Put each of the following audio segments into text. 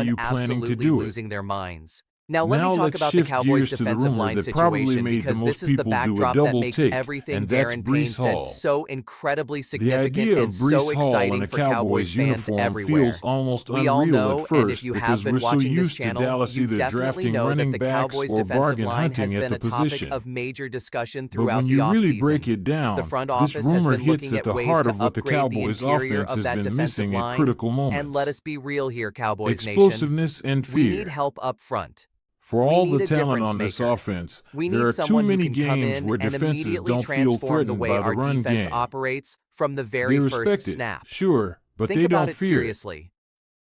everyone you planning to absolutely do it? losing their minds. Now let me Now talk let's about the shift Cowboys' gears to the defensive rumor line that probably situation made the because most this is the people do a backdrop that double makes take, everything and that's Daron Payne Breece said Hall. so incredibly The significant idea and of so Breece Hall in exciting a for Cowboys Cowboys fans uniform everywhere. feels almost We all unreal know, at and if first you have because been we're so watching this used to channel, Dallas you either definitely drafting know that running the backs Cowboys' or defensive bargain line has hunting at been the a topic position. of major discussion But when throughout the you really break offseason. it The down, front this office has rumor been hits looking at at the ways heart to of what the upgrade the Cowboys' interior offense of has that been defensive missing at line, critical and let moments: us be real here, Cowboys Nation. explosiveness and We need fear. help up front. For We all need the a talent difference on this maker. offense, We there need are too someone who many can come games in where and defenses immediately don't feel transform the threatened way by the our run defense game. operates from the They very first respect it, snap. sure, but Think they about don't it fear it. seriously.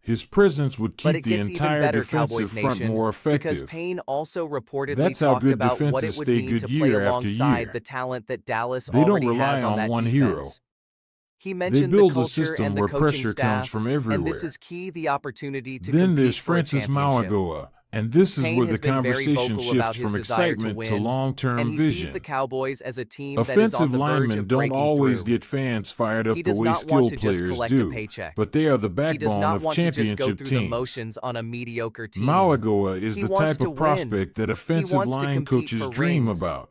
his presence would But keep it the gets even entire better, defensive Cowboys front Nation, more because effective. Payne also reportedly That's how talked good about what defenses it would stay mean good to play year after alongside year. the talent that Dallas They don't already rely has on on that one defense. hero. He They mentioned the build a culture system and the where coaching pressure comes staff, from and everywhere. this is key, the opportunity to Then compete there's for a Francis championship. Mauigoa, and this is Payne where has the been very conversation vocal about shifts his from desire to excitement to win, long-term and he sees vision. the Cowboys as a team that is on Offensive the verge linemen of don't breaking always through. get fans fired He up the does way not want skilled to just players collect a do, paycheck. but they are the He does backbone not of want to just go championship through the teams. motions on a mediocre team. Mauigoa is He the wants type to of win. prospect that He offensive wants to line compete coaches for dream rings. about.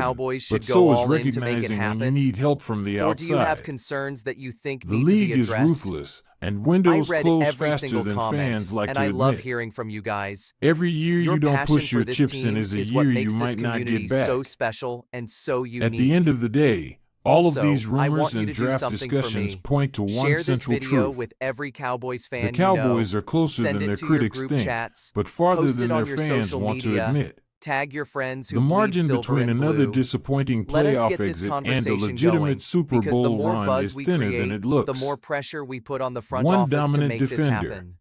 Cowboys should but go so is all in to make it recognizing when you happen? need help from the Or do you have outside. concerns that you think The need to league be is addressed? ruthless, and I windows read close every faster single than comment, fans like and to I love admit. hearing from you guys. Every year Your you don't passion push for your this chips in team is a is what year you makes this might not community get back. so special and so At the end unique. of the day, all of Also, these I rumors want you and to do draft something for discussions me. point to one Share this central video truth. with every Cowboys The fan you know. Cowboys are closer Send than it their to your critics group think, chats. but farther Post than it their on your fans social want to media. admit. Tag your friends who The bleed margin silver between and another blue. disappointing Let us playoff get this exit and a conversation legitimate going, Super because the Bowl more run buzz is we thinner create, than it looks. the more pressure we put on the front One office to dominant make this defender. happen.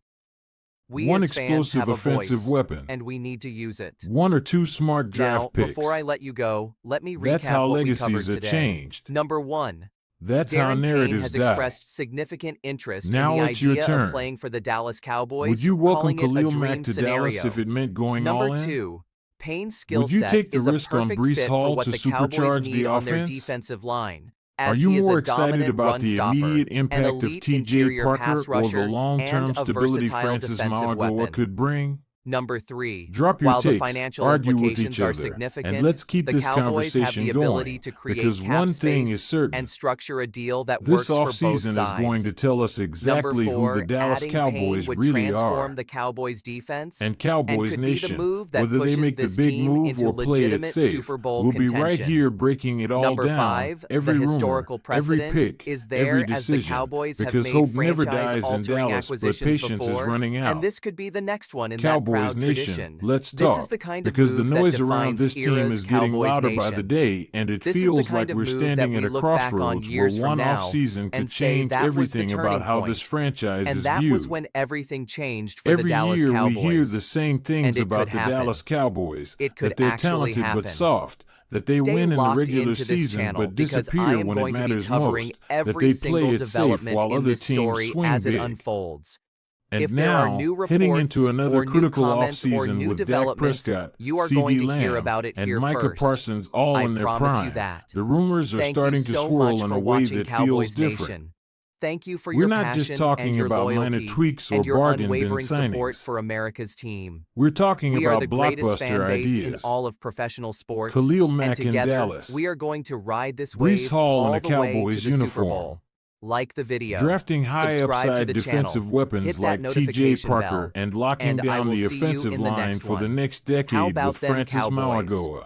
We One as fans explosive have a offensive voice, weapon. and we need to use it. One or two smart draft Now, picks. before I let you go, let me That's recap how what we covered legacies are today. changed. Number 1. That's how Daron Payne narratives has die. expressed significant interest in Now the it's your idea turn. of playing for the Dallas Cowboys, Would you welcome calling it a Khalil dream Mack to Dallas scenario. if it meant going Number all in? 2. Payne's skill Would you set take the is a risk on perfect Breece fit for Hall what to the Cowboys supercharge need the on their offense? defensive line, Are as you he is more a excited dominant about run the stopper, immediate an impact of elite T.J. interior Parker pass or the rusher, long-term and a stability versatile Francis defensive Mauigoa weapon. could bring? Number 3. Drop your While the takes, financial argue with implications each are other, significant, and let's keep the this Cowboys have the conversation ability going, to create because cap one thing space is certain. and structure a deal that This works for both offseason is going to sides. tell us Number exactly who the 4, Dallas adding Payne Cowboys would really transform are. the Cowboys defense And and Cowboys could be the Nation, move that whether they pushes make the this big team move into or play it legitimate safe, Super Bowl we'll be right contention. here breaking it all Number down, 5, the every rumor, historical every precedent pick, is every there as the decision, Cowboys have because made hope never dies in franchise-altering Dallas, but acquisitions patience is before, running and out. this could be the next one in that Cowboys proud Nation, tradition. let's This is talk, the kind of because the move that noise around defines this team eras is getting Cowboys louder by the Nation. day, and it This is the feels kind like of we're move that standing at we a look back on crossroads where years from one now offseason could and say change that was the everything about turning how this point. franchise And is that was viewed. when everything changed for the Every Dallas year we hear Cowboys. the same And things it could about the happen. Dallas Cowboys, It could that they're actually talented but happen. soft, that they Stay win in the locked regular into this season channel but because I disappear am when it going to be matters covering most, that every they single play it safe development while in other this teams story swing as it big. unfolds. And If there are now, new heading reports into another or new critical comments or offseason new with Dak developments, Prescott, you are CD going to hear Lamb, about it and here Micah first. Parsons all I in their promise you prime, that. the rumors are Thank you starting to so swirl much in for a way watching that feels Cowboys different. Nation. Thank you for We're your not just passion and talking your about minor loyalty tweaks or and your bargain bin unwavering support signings. for America's team. We're talking We are about the greatest fan blockbuster base in ideas. all of professional sports, Khalil and Mack in together, Dallas. we are going to ride this Breece wave Hall in all a the way to Cowboys the Super uniform. Bowl. Like the video, Drafting high subscribe to upside the channel, defensive hit weapons that like T.J. notification Parker bell, and locking and I down will the see you offensive in the line next for the one. next How decade with about them Francis Cowboys? Mauigoa.